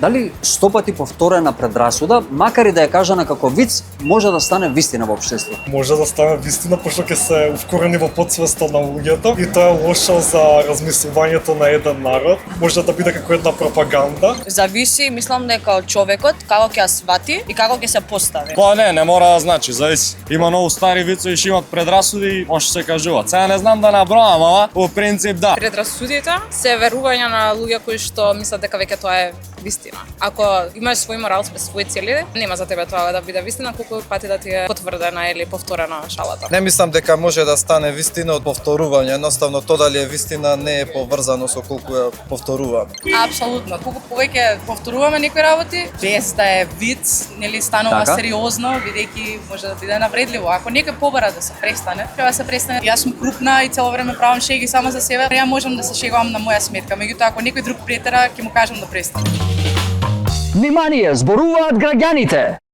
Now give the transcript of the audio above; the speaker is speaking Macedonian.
Дали 100 пати повторена предрасуда, макар и да ја кажана како виц, може да стане вистина во општество? Може да стане вистина, пошто ќе се вкорени во потсвеста на луѓето и тоа е лошо за размислувањето на еден народ. Може да биде како една пропаганда. Зависи, мислам дека од човекот како ќе ја свати и како ќе се постави. Па не мора да значи, зависи. Има многу стари вицови што имат предрасуди и може се кажуваат. Сега не знам да наброам, ама по принцип да. Предрасудите се верувања на луѓе кои што мислат дека веќе тоа е вистина. Ако имаш свој морал, свои цели, нема за тебе тоа да биде вистина колку пати да ти е потврдена или повторена шалата. Не мислам дека може да стане вистина од повторување, едноставно тоа дали е вистина не е поврзано со колку ја повторуваме. Апсолутно, колку повеќе повторуваме некои работи, без да е виц, нели станува Така. сериозно, бидејќи може да биде навредливо. Ако некој побара да се престане, треба да се престане. Јас сум крупна и цело време правам шеги само за себе. Ја можам да се шегувам на моја сметка, меѓутоа ако некој друг претера, ќе му кажам да престане. Внимание, зборуваат граѓаните!